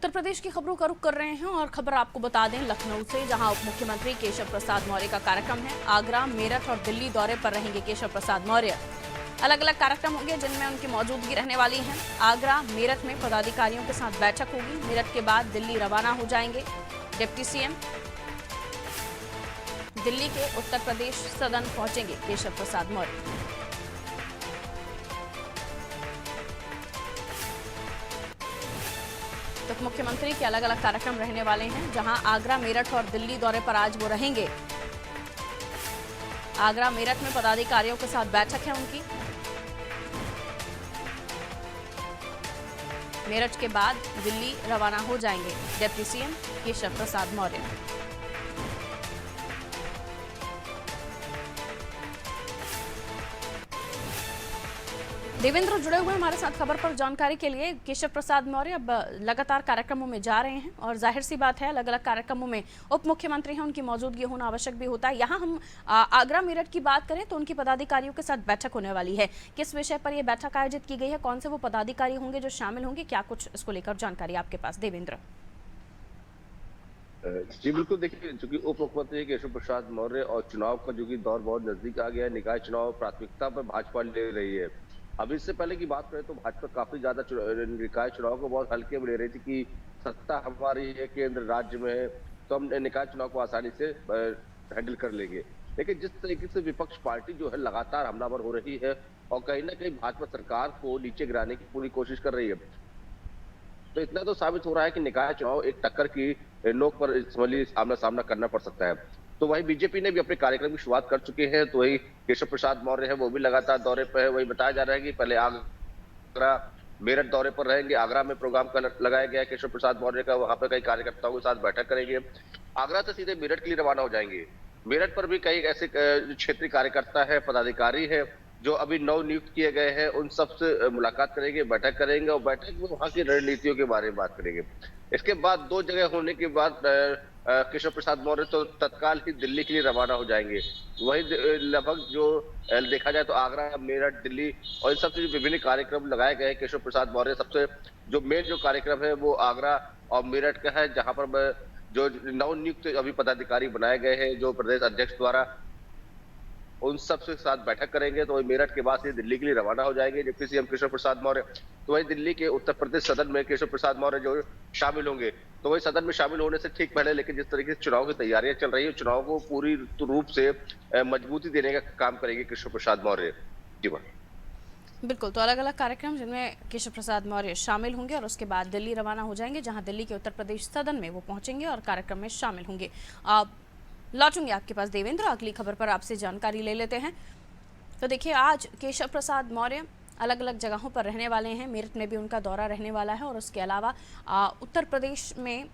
उत्तर प्रदेश की खबरों का रुख कर रहे हैं और खबर आपको बता दें लखनऊ से, जहां उप मुख्यमंत्री केशव प्रसाद मौर्य का कार्यक्रम है। आगरा, मेरठ और दिल्ली दौरे पर रहेंगे केशव प्रसाद मौर्य। अलग अलग कार्यक्रम होंगे जिनमें उनकी मौजूदगी रहने वाली है। आगरा, मेरठ में पदाधिकारियों के साथ बैठक होगी। मेरठ के बाद दिल्ली रवाना हो जाएंगे डिप्टी सीएम। दिल्ली के उत्तर प्रदेश सदन पहुंचेंगे केशव प्रसाद मौर्य। तो मुख्यमंत्री के अलग अलग कार्यक्रम रहने वाले हैं, जहां आगरा, मेरठ और दिल्ली दौरे पर आज वो रहेंगे। आगरा, मेरठ में पदाधिकारियों के साथ बैठक है उनकी। मेरठ के बाद दिल्ली रवाना हो जाएंगे डिप्टी सीएम केशव प्रसाद मौर्य। देवेंद्र जुड़े हुए हमारे साथ खबर पर जानकारी के लिए। केशव प्रसाद मौर्य अब लगातार कार्यक्रमों में जा रहे हैं और जाहिर सी बात है अलग अलग कार्यक्रमों में उप मुख्यमंत्री हैं, उनकी मौजूदगी होना आवश्यक भी होता है। यहाँ हम आगरा, मेरठ की बात करें तो उनकी पदाधिकारियों के साथ बैठक होने वाली है। किस विषय पर यह बैठक आयोजित की गई है, कौन से वो पदाधिकारी होंगे जो शामिल होंगे, क्या कुछ इसको लेकर जानकारी आपके पास देवेंद्र? जी बिल्कुल, देखिए चूंकि उप मुख्यमंत्री केशव प्रसाद मौर्य और चुनाव का जो कि दौर बहुत नजदीक आ गया है, निकाय चुनाव प्राथमिकता पर भाजपा ले रही है। अब इससे पहले की बात करें तो भाजपा काफी ज्यादा निकाय चुनाव को बहुत हल्के में ले रही थी कि सत्ता हमारी है, केंद्र राज्य में है, तो हम निकाय चुनाव को आसानी से हैंडल कर लेंगे। लेकिन जिस तरीके से विपक्ष पार्टी जो है लगातार हमलावर हो रही है और कहीं ना कहीं भाजपा सरकार को नीचे गिराने की पूरी कोशिश कर रही है, तो इतना तो साबित हो रहा है कि निकाय चुनाव एक टक्कर की नोक पर आमना सामना करना पड़ सकता है। तो वही बीजेपी ने भी अपने कार्यक्रम की शुरुआत कर चुके हैं। तो वही केशव प्रसाद मौर्य है, वो भी लगातार दौरे पर है। वही बताया जा रहा है कि पहले आगरा, मेरठ दौरे पर रहेंगे। आगरा में प्रोग्राम लगाया गया है केशव प्रसाद मौर्य का, वहां पर कई कार्यकर्ताओं के साथ बैठक करेंगे। आगरा से सीधे मेरठ के लिए रवाना हो जाएंगे। मेरठ पर भी कई ऐसे क्षेत्रीय कार्यकर्ता है, पदाधिकारी है जो अभी नव नियुक्त किए गए हैं, उन सबसे मुलाकात करेंगे, बैठक करेंगे और बैठक में वहां की रणनीतियों के बारे में बात करेंगे। इसके बाद दो जगह होने के बाद केशव प्रसाद मौर्य तो तत्काल ही दिल्ली के लिए रवाना हो जाएंगे। वही लगभग जो देखा जाए तो आगरा, मेरठ, दिल्ली और इन सबसे जो विभिन्न कार्यक्रम लगाए गए हैं केशव प्रसाद मौर्य, सबसे जो मेन जो कार्यक्रम है वो आगरा और मेरठ का है, जहां पर जो नवनियुक्त अभी पदाधिकारी बनाए गए हैं जो प्रदेश अध्यक्ष द्वारा, उन सबसे साथ बैठक करेंगे। तो वही मेरठ के बाद से दिल्ली के लिए रवाना हो जाएंगे डिप्टी सीएम केशव प्रसाद मौर्य। तो वही दिल्ली के उत्तर प्रदेश सदन में केशव प्रसाद मौर्य जो शामिल होंगे, तो वही सदन में शामिल होने से ठीक पहले, लेकिन जिस तरीके से चुनाव की तैयारियां चल रही है, चुनाव को पूरी रूप से मजबूती देने का काम करेंगे केशव प्रसाद मौर्य। जी बिल्कुल, तो अलग अलग कार्यक्रम जिनमें केशव प्रसाद मौर्य शामिल होंगे और उसके बाद दिल्ली रवाना हो जाएंगे, जहां दिल्ली के उत्तर प्रदेश सदन में वो पहुंचेंगे और कार्यक्रम में शामिल होंगे। लौटूंगे आपके पास देवेंद्र, अगली खबर पर आपसे जानकारी ले लेते हैं। तो देखिए, आज केशव प्रसाद मौर्य अलग अलग जगहों पर रहने वाले हैं। मेरठ में भी उनका दौरा रहने वाला है और उसके अलावा उत्तर प्रदेश में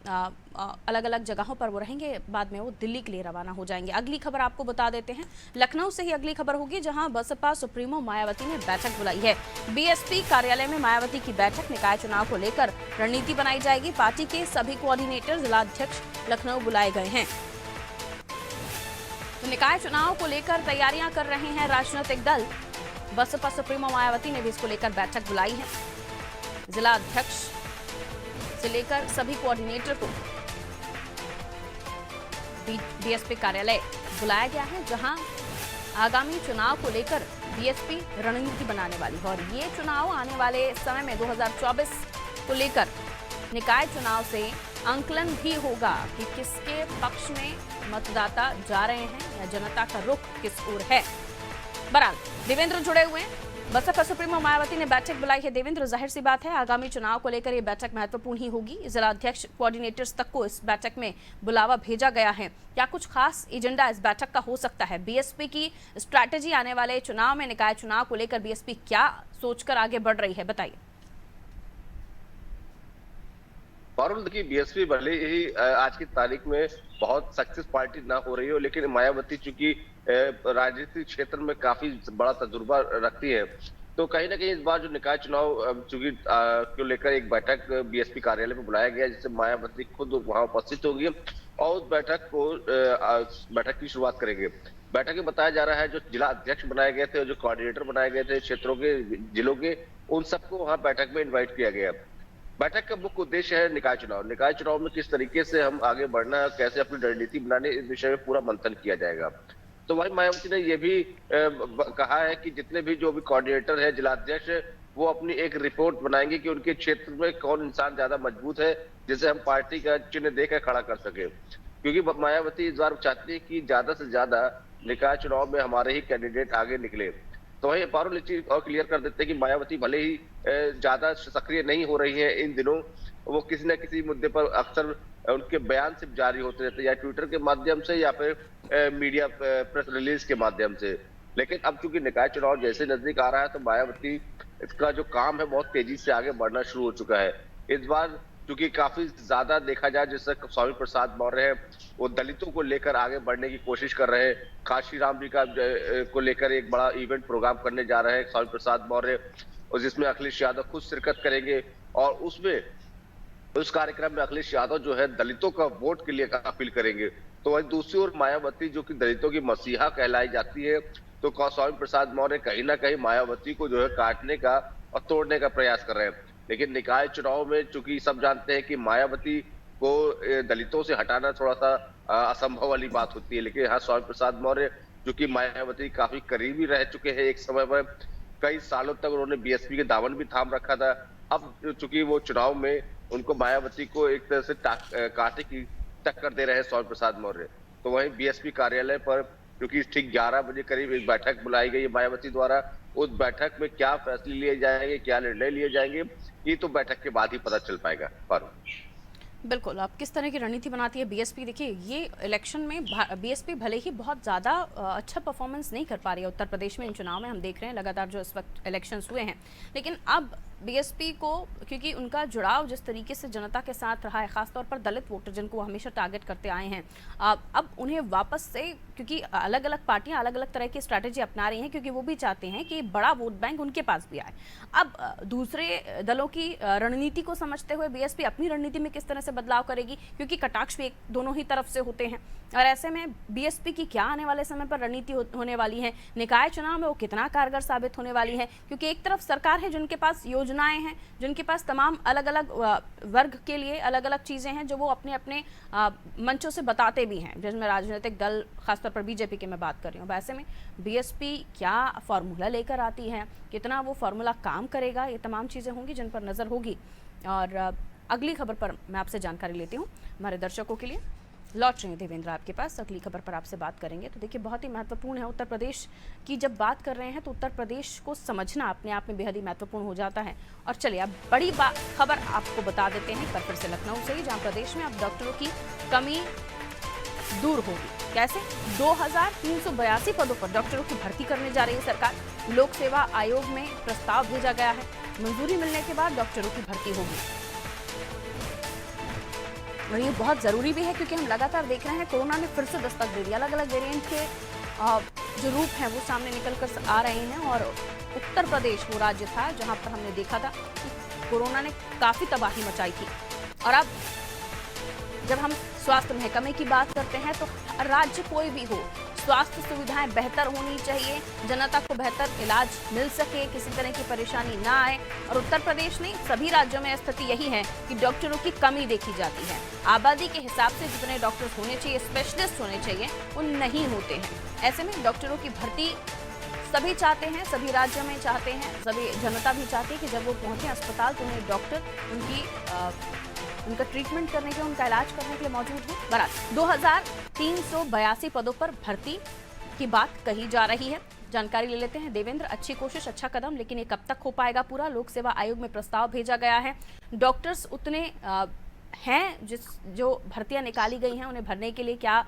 अलग अलग जगहों पर वो रहेंगे। बाद में वो दिल्ली के लिए रवाना हो जाएंगे। अगली खबर आपको बता देते हैं, लखनऊ से ही अगली खबर होगी, जहां बसपा सुप्रीमो मायावती ने बैठक बुलाई है। बीएसपी कार्यालय में मायावती की बैठक, निकाय चुनाव को लेकर रणनीति बनाई जाएगी। पार्टी के सभी कोऑर्डिनेटर, जिलाध्यक्ष लखनऊ बुलाए गए हैं। तो निकाय चुनाव को लेकर तैयारियां कर रहे हैं राजनीतिक दल। बसपा सुप्रीमो मायावती ने भी इसको लेकर बैठक बुलाई है। जिला अध्यक्ष से लेकर सभी कोऑर्डिनेटर को बीएसपी कार्यालय बुलाया गया है, जहां आगामी चुनाव को लेकर बीएसपी रणनीति बनाने वाली है। और ये चुनाव आने वाले समय में 2024 को लेकर निकाय चुनाव से आंकलन भी होगा कि किसके पक्ष में मतदाता जा रहे हैं या जनता का रुख किस ओर है। बहरहाल देवेंद्र जुड़े हुए हैं। बसपा सुप्रीमो मायावती ने बैठक बुलाई है। देवेंद्र, जाहिर सी बात है आगामी चुनाव को लेकर ये बैठक महत्वपूर्ण ही होगी। जिला अध्यक्ष, कोऑर्डिनेटर्स तक को इस बैठक में बुलावा भेजा गया है। क्या कुछ खास एजेंडा इस बैठक का हो सकता है? बीएसपी की स्ट्रैटेजी आने वाले चुनाव में, निकाय चुनाव को लेकर बीएसपी क्या सोचकर आगे बढ़ रही है, बताइए। पारुल, देखिए बीएसपी भले ही आज की तारीख में बहुत सक्सेस पार्टी ना हो रही हो, लेकिन मायावती चूंकि राजनीतिक क्षेत्र में काफी बड़ा तजुर्बा रखती है, तो कहीं ना कहीं इस बार जो निकाय चुनाव चूंकि को लेकर एक बैठक बीएसपी कार्यालय में बुलाया गया, जिससे मायावती खुद वहां उपस्थित होंगी और उस बैठक की शुरुआत करेंगे। बैठक में बताया जा रहा है जो जिला अध्यक्ष बनाए गए थे और जो कोऑर्डिनेटर बनाए गए थे क्षेत्रों के, जिलों के, उन सबको वहां बैठक में इन्वाइट किया गया। बैठक का मुख्य उद्देश्य है निकाय चुनाव में किस तरीके से हम आगे बढ़ना है, कैसे अपनी रणनीति बनाने, इस विषय में पूरा मंथन किया जाएगा। तो वही मायावती ने ये भी कहा है कि जितने भी जो भी कोऑर्डिनेटर है, जिलाध्यक्ष, वो अपनी एक रिपोर्ट बनाएंगे कि उनके क्षेत्र में कौन इंसान ज्यादा मजबूत है, जिसे हम पार्टी का चिन्ह देकर खड़ा कर सके। क्योंकि मायावती इस बार चाहती है कि ज्यादा से ज्यादा निकाय चुनाव में हमारे ही कैंडिडेट आगे निकले। तो वही पारुल एक चीज और क्लियर कर देते हैं कि मायावती भले ही ज्यादा सक्रिय नहीं हो रही है इन दिनों, वो किसी न किसी मुद्दे पर अक्सर उनके बयान सिर्फ जारी होते रहते हैं, या ट्विटर के माध्यम से या फिर मीडिया प्रेस रिलीज के माध्यम से। लेकिन अब चूंकि निकाय चुनाव जैसे नजदीक आ रहा है, तो मायावती इसका जो काम है बहुत तेजी से आगे बढ़ना शुरू हो चुका है। इस बार क्योंकि काफी ज्यादा देखा जाए, जैसे स्वामी प्रसाद मौर्य है, वो दलितों को लेकर आगे बढ़ने की कोशिश कर रहे हैं। काशी राम जी का को लेकर एक बड़ा इवेंट प्रोग्राम करने जा रहे हैं स्वामी प्रसाद मौर्य, और जिसमें अखिलेश यादव खुद शिरकत करेंगे। और उसमें उस कार्यक्रम में अखिलेश यादव जो है दलितों का वोट के लिए अपील करेंगे। तो वही दूसरी ओर मायावती जो कि दलितों की मसीहा कहलाई जाती है, तो स्वामी प्रसाद मौर्य कहीं ना कहीं मायावती को जो है काटने का और तोड़ने का प्रयास कर रहे हैं। लेकिन निकाय चुनाव में चूंकि सब जानते हैं कि मायावती को दलितों से हटाना थोड़ा सा असंभव वाली बात होती है। लेकिन यहाँ स्वामी प्रसाद मौर्य जो कि मायावती काफी करीबी रह चुके हैं, एक समय पर कई सालों तक उन्होंने बीएसपी के दामन भी थाम रखा था। अब चूंकि वो चुनाव में उनको मायावती को एक तरह से कांटे की टक्कर दे रहे हैं स्वामी प्रसाद मौर्य। तो वहीं बीएसपी कार्यालय पर क्योंकि ठीक 11 बजे करीब एक बैठक बुलाई गई है मायावती द्वारा, उस बैठक में क्या फैसले लिए जाएंगे, क्या निर्णय लिए जाएंगे, ये तो बैठक के बाद ही पता चल पाएगा। बिल्कुल, आप किस तरह की रणनीति बनाती है बीएसपी? देखिए, ये इलेक्शन में बीएसपी भले ही बहुत ज़्यादा अच्छा परफॉर्मेंस नहीं कर पा रही है उत्तर प्रदेश में। इन चुनाव में हम देख रहे हैं लगातार जो इस वक्त इलेक्शंस हुए हैं, लेकिन अब बीएसपी को, क्योंकि उनका जुड़ाव जिस तरीके से जनता के साथ रहा है, खासतौर पर दलित वोटर जिनको हमेशा टारगेट करते आए हैं, अब उन्हें वापस से, क्योंकि अलग अलग पार्टियां अलग अलग तरह की स्ट्रैटेजी अपना रही हैं, क्योंकि वो भी चाहते हैं कि बड़ा वोट बैंक उनके पास भी आए। अब दूसरे दलों की रणनीति को समझते हुए बीएसपी अपनी रणनीति में किस तरह से बदलाव करेगी, क्योंकि कटाक्ष भी दोनों ही तरफ से होते हैं। और ऐसे में बीएसपी की क्या आने वाले समय पर रणनीति होने वाली है, निकाय चुनाव में वो कितना कारगर साबित होने वाली है? क्योंकि एक तरफ सरकार है जिनके पास योजनाएं हैं, जिनके पास तमाम अलग अलग वर्ग के लिए अलग अलग चीज़ें हैं जो वो अपने अपने मंचों से बताते भी हैं, जिसमें राजनीतिक दल, खासतौर पर बीजेपी की मैं बात कर रही हूँ। वैसे में बीएसपी क्या फार्मूला लेकर आती है, कितना वो फार्मूला काम करेगा, ये तमाम चीज़ें होंगी जिन पर नज़र होगी। और अगली खबर पर मैं आपसे जानकारी लेती हूँ हमारे दर्शकों के लिए। लौट रहे हैं देवेंद्र आपके पास, अगली खबर पर आपसे बात करेंगे। तो देखिए, बहुत ही महत्वपूर्ण है उत्तर प्रदेश की जब बात कर रहे हैं, तो उत्तर प्रदेश को समझना अपने आप में बेहद ही महत्वपूर्ण हो जाता है। और चलिए अब बड़ी खबर आपको बता देते हैं, पर फिर से लखनऊ से ही, जहाँ प्रदेश में अब डॉक्टरों की कमी दूर होगी। कैसे? 2382 पदों पर डॉक्टरों की भर्ती करने जा रही है सरकार। लोक सेवा आयोग में प्रस्ताव भेजा गया है, मंजूरी मिलने के बाद डॉक्टरों की भर्ती होगी। और ये बहुत ज़रूरी भी है, क्योंकि हम लगातार देख रहे हैं कोरोना ने फिर से दस्तक दे दी। अलग अलग वेरिएंट के जो रूप हैं वो सामने निकल कर आ रहे हैं, और उत्तर प्रदेश वो राज्य था जहां पर हमने देखा था कि कोरोना ने काफ़ी तबाही मचाई थी। और अब जब हम स्वास्थ्य महकमे की बात करते हैं, तो राज्य कोई भी हो, स्वास्थ्य सुविधाएं बेहतर होनी चाहिए, जनता को बेहतर इलाज मिल सके, किसी तरह की परेशानी ना आए। और उत्तर प्रदेश नहीं, सभी राज्यों में स्थिति यही है कि डॉक्टरों की कमी देखी जाती है। आबादी के हिसाब से जितने डॉक्टर्स होने चाहिए, स्पेशलिस्ट होने चाहिए, वो नहीं होते हैं। ऐसे में डॉक्टरों की भर्ती सभी चाहते हैं, सभी राज्यों में चाहते हैं, सभी जनता भी चाहती है कि जब वो पहुंचे अस्पताल तो उन्हें डॉक्टर उनका ट्रीटमेंट करने के लिए, उनका इलाज करने के लिए मौजूद हो। बराबर 2382 पदों पर भर्ती की बात कही जा रही है। जानकारी ले लेते हैं देवेंद्र। अच्छी कोशिश, अच्छा कदम, लेकिन ये कब तक हो पाएगा पूरा? लोक सेवा आयोग में प्रस्ताव भेजा गया है, डॉक्टर्स उतने हैं जो भर्तियां निकाली गई हैं, उन्हें भरने के लिए क्या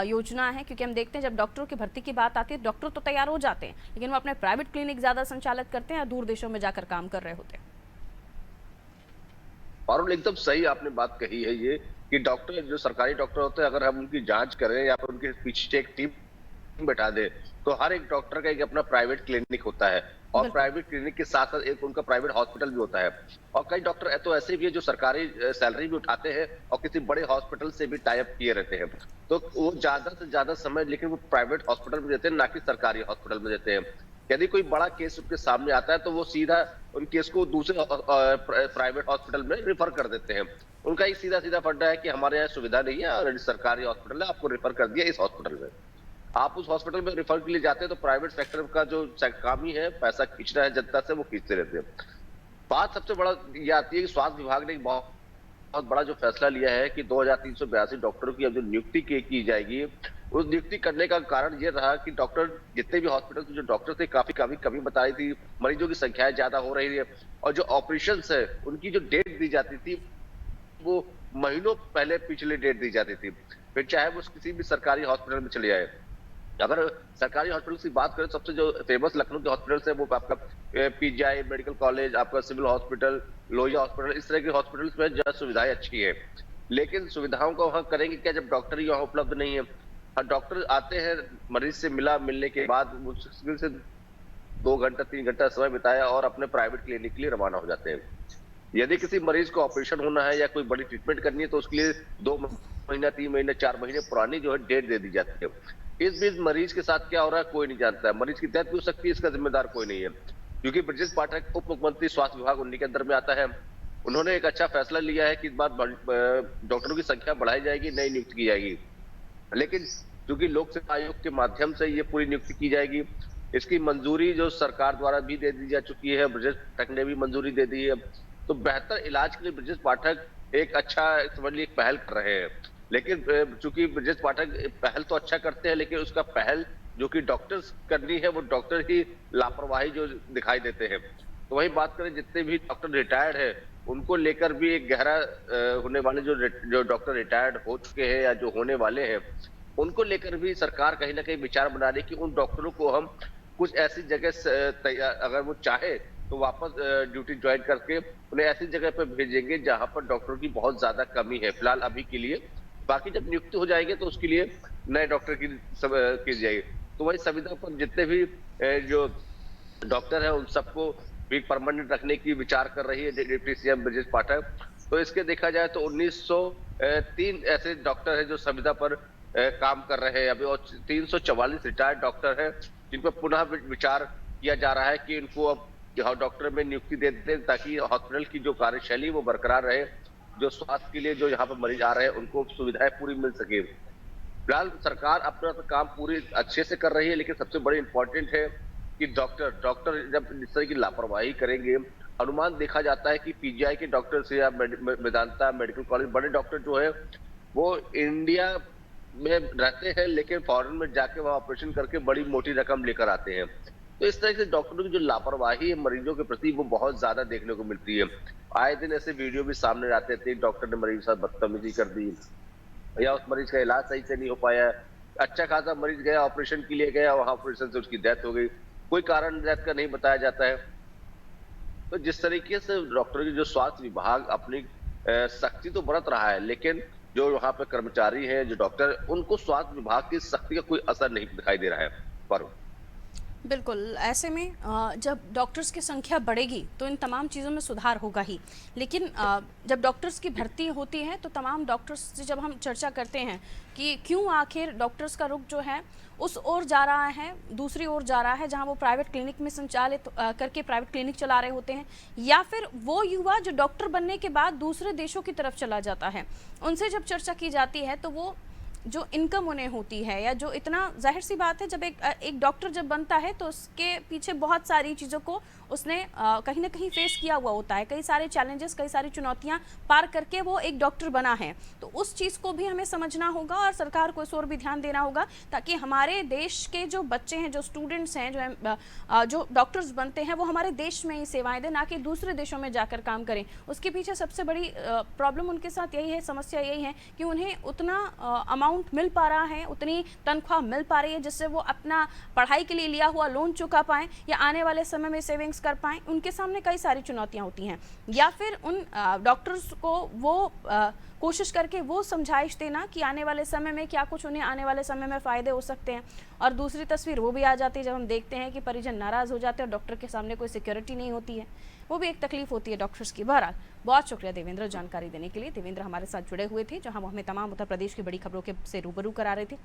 योजना है? क्योंकि हम देखते हैं जब डॉक्टरों की भर्ती की बात आती है, डॉक्टर तो तैयार हो जाते हैं, लेकिन वो अपने प्राइवेट क्लिनिक ज़्यादा संचालित करते हैं या दूर देशों में जाकर काम कर रहे होते हैं। और एकदम सही आपने बात कही है ये, कि डॉक्टर जो सरकारी डॉक्टर होते हैं, अगर हम उनकी जांच करें या फिर उनके पीछे एक टीम बैठा दे, तो हर एक डॉक्टर का एक अपना प्राइवेट क्लिनिक होता है, और प्राइवेट क्लिनिक के साथ साथ एक उनका प्राइवेट हॉस्पिटल भी होता है। और कई डॉक्टर तो ऐसे भी है जो सरकारी सैलरी भी उठाते हैं और किसी बड़े हॉस्पिटल से भी टाई अप किए रहते हैं, तो वो ज्यादा से ज्यादा समय लेकिन वो प्राइवेट हॉस्पिटल में देते हैं, ना कि सरकारी हॉस्पिटल में देते हैं। यदि कोई बड़ा केस उनके सामने आता है तो वो सीधा उन केस को दूसरे प्राइवेट हॉस्पिटल में रिफर कर देते हैं। उनका एक सीधा सीधा फंडा है कि हमारे यहाँ सुविधा नहीं है और सरकारी हॉस्पिटल है, आपको रिफर कर दिया इस हॉस्पिटल में। आप उस हॉस्पिटल में रिफर के लिए जाते हैं तो प्राइवेट सेक्टर का जो काम ही है पैसा खींचना है जनता से, वो खींचते रहते हैं। बात सबसे बड़ा ये आती है कि स्वास्थ्य विभाग ने एक बहुत बहुत बड़ा जो फैसला लिया है कि 2382 डॉक्टरों की अब जो नियुक्ति की जाएगी, उस नियुक्ति करने का कारण ये रहा कि डॉक्टर जितने भी हॉस्पिटल के जो डॉक्टर थे काफी कमी बताई थी, मरीजों की संख्याएं ज्यादा हो रही है और जो ऑपरेशन है उनकी जो डेट दी जाती थी वो महीनों पहले पिछले डेट दी जाती थी। फिर चाहे वो किसी भी सरकारी हॉस्पिटल में चले जाए, अगर सरकारी हॉस्पिटल की बात करें सबसे जो फेमस लखनऊ के हॉस्पिटल है वो आपका पीजीआई मेडिकल कॉलेज, आपका सिविल हॉस्पिटल, लोहिया हॉस्पिटल, इस तरह के हॉस्पिटल्स में जहाँ सुविधाएं अच्छी है। लेकिन सुविधाओं को वहाँ करेंगे क्या जब डॉक्टर ही वहाँ उपलब्ध नहीं है। और डॉक्टर आते हैं, मरीज से मिलने के बाद मुश्किल से 2 घंटा 3 घंटा समय बिताया और अपने प्राइवेट क्लिनिक के लिए रवाना हो जाते हैं। यदि किसी मरीज को ऑपरेशन होना है या कोई बड़ी ट्रीटमेंट करनी है तो उसके लिए 2 महीना 3 महीने 4 महीने पुरानी जो है डेट दे दी जाती है। इस बीच मरीज के साथ क्या हो रहा है कोई नहीं जानता है। मरीज की डेथ भी हो सकती है, इसका जिम्मेदार कोई नहीं है। क्योंकि ब्रजेश पाठक उप मुख्यमंत्री स्वास्थ्य विभाग उन्हीं के अंदर में आता है। उन्होंने एक अच्छा फैसला लिया है कि इस बार डॉक्टरों की संख्या बढ़ाई जाएगी, नई नियुक्ति की जाएगी। लेकिन क्योंकि लोक सेवा आयोग के माध्यम से ये पूरी नियुक्ति की जाएगी, इसकी मंजूरी जो सरकार द्वारा भी दे दी जा चुकी है, ब्रजेश पाठक ने भी मंजूरी दे दी है। तो बेहतर इलाज के लिए ब्रजेश पाठक एक अच्छा समझ लीजिए पहल कर रहे हैं। लेकिन चूंकि ब्रजेश पाठक पहल तो अच्छा करते हैं, लेकिन उसका पहल जो कि डॉक्टर्स करनी है वो डॉक्टर ही लापरवाही जो दिखाई देते हैं। तो वही बात करें जितने भी डॉक्टर रिटायर्ड है उनको लेकर भी एक गहरा होने वाले जो डॉक्टर रिटायर्ड हो चुके हैं या जो होने वाले हैं उनको लेकर भी सरकार कहीं ना कहीं विचार बना रही कि उन डॉक्टरों को हम कुछ ऐसी जगह अगर वो चाहे तो वापस ड्यूटी ज्वाइन करके उन्हें ऐसी जगह पर भेजेंगे जहां पर डॉक्टरों की बहुत ज्यादा कमी है फिलहाल अभी के लिए। बाकी जब नियुक्ति हो जाएगी तो उसके लिए नए डॉक्टर की जाएगी। तो वही संविदा पर जितने भी जो डॉक्टर है उन सबको भी परमानेंट रखने की विचार कर रही है डिप्टी सीएम ब्रजेश पाठक। तो इसके देखा जाए तो 1903 ऐसे डॉक्टर है जो संविदा पर काम कर रहे हैं अभी और 344 रिटायर्ड डॉक्टर हैं जिन पर पुनः विचार किया जा रहा है कि इनको अब डॉक्टर में नियुक्ति दे देते हैं ताकि हॉस्पिटल की जो कार्यशैली वो बरकरार रहे, जो स्वास्थ्य के लिए जो यहाँ पर मरीज आ रहे हैं उनको सुविधाएं पूरी मिल सके। फिलहाल सरकार अपना तो काम पूरी अच्छे से कर रही है, लेकिन सबसे बड़ी इंपॉर्टेंट है कि डॉक्टर जब इस तरह की लापरवाही करेंगे, अनुमान देखा जाता है कि पीजीआई के डॉक्टर से या वेदांता मेडिकल कॉलेज बड़े डॉक्टर जो है वो इंडिया में रहते हैं लेकिन फॉरेन में जाके वहां ऑपरेशन करके बड़ी मोटी रकम लेकर आते हैं। तो इस तरह से डॉक्टरों की जो लापरवाही है मरीजों के प्रति वो बहुत ज्यादा देखने को मिलती है। आए दिन ऐसे वीडियो भी सामने आते थे, डॉक्टर ने मरीज के साथ बदतमीजी कर दी या उस मरीज का इलाज सही से नहीं हो पाया, अच्छा खासा मरीज गया ऑपरेशन के लिए गया, वहां ऑपरेशन से उसकी डेथ हो गई, कोई कारण डेथ का नहीं बताया जाता है। तो जिस तरीके से डॉक्टरों की जो स्वास्थ्य विभाग अपनी सख्ती तो बरत रहा है, लेकिन जो वहां पे कर्मचारी हैं जो डॉक्टर उनको स्वास्थ्य विभाग की सख्ती का कोई असर नहीं दिखाई दे रहा है। पर बिल्कुल, ऐसे में जब डॉक्टर्स की संख्या बढ़ेगी तो इन तमाम चीज़ों में सुधार होगा ही। लेकिन जब डॉक्टर्स की भर्ती होती है तो तमाम डॉक्टर्स से जब हम चर्चा करते हैं कि क्यों आखिर डॉक्टर्स का रुख जो है उस ओर जा रहा है, दूसरी ओर जा रहा है जहां वो प्राइवेट क्लिनिक में संचालित करके प्राइवेट क्लिनिक चला रहे होते हैं, या फिर वो युवा जो डॉक्टर बनने के बाद दूसरे देशों की तरफ चला जाता है, उनसे जब चर्चा की जाती है तो वो जो इनकम उन्हें होती है या जो इतना जाहिर सी बात है जब एक डॉक्टर जब बनता है तो उसके पीछे बहुत सारी चीज़ों को उसने कहीं ना कहीं फेस किया हुआ होता है, कई सारे चैलेंजेस, कई सारी चुनौतियां पार करके वो एक डॉक्टर बना है। तो उस चीज़ को भी हमें समझना होगा और सरकार को इस ओर भी ध्यान देना होगा ताकि हमारे देश के जो बच्चे हैं, जो स्टूडेंट्स हैं, जो डॉक्टर्स बनते हैं वो हमारे देश में ही सेवाएं दें, ना कि दूसरे देशों में जाकर काम करें। उसके पीछे सबसे बड़ी प्रॉब्लम उनके साथ यही है, समस्या यही है कि उन्हें उतना अमाउंट मिल पा रहा है, उतनी तनख्वाह मिल पा रही है जिससे वो अपना पढ़ाई के लिए लिया हुआ लोन चुका पाएँ या आने वाले समय में सेविंग्स कर पाएँ। उनके सामने कई सारी चुनौतियां होती हैं, या फिर उन डॉक्टर्स को वो कोशिश करके वो समझाइश देना कि आने वाले समय में क्या कुछ उन्हें आने वाले समय में फ़ायदे हो सकते हैं। और दूसरी तस्वीर वो भी आ जाती है जब हम देखते हैं कि परिजन नाराज़ हो जाते हैं और डॉक्टर के सामने कोई सिक्योरिटी नहीं होती है, वो भी एक तकलीफ होती है डॉक्टर्स की। बहरहाल बहुत शुक्रिया देवेंद्र जानकारी देने के लिए। देवेंद्र हमारे साथ जुड़े हुए थे जहाँ वो हमें तमाम उत्तर प्रदेश की बड़ी खबरों के से रूबरू करा रहे थे।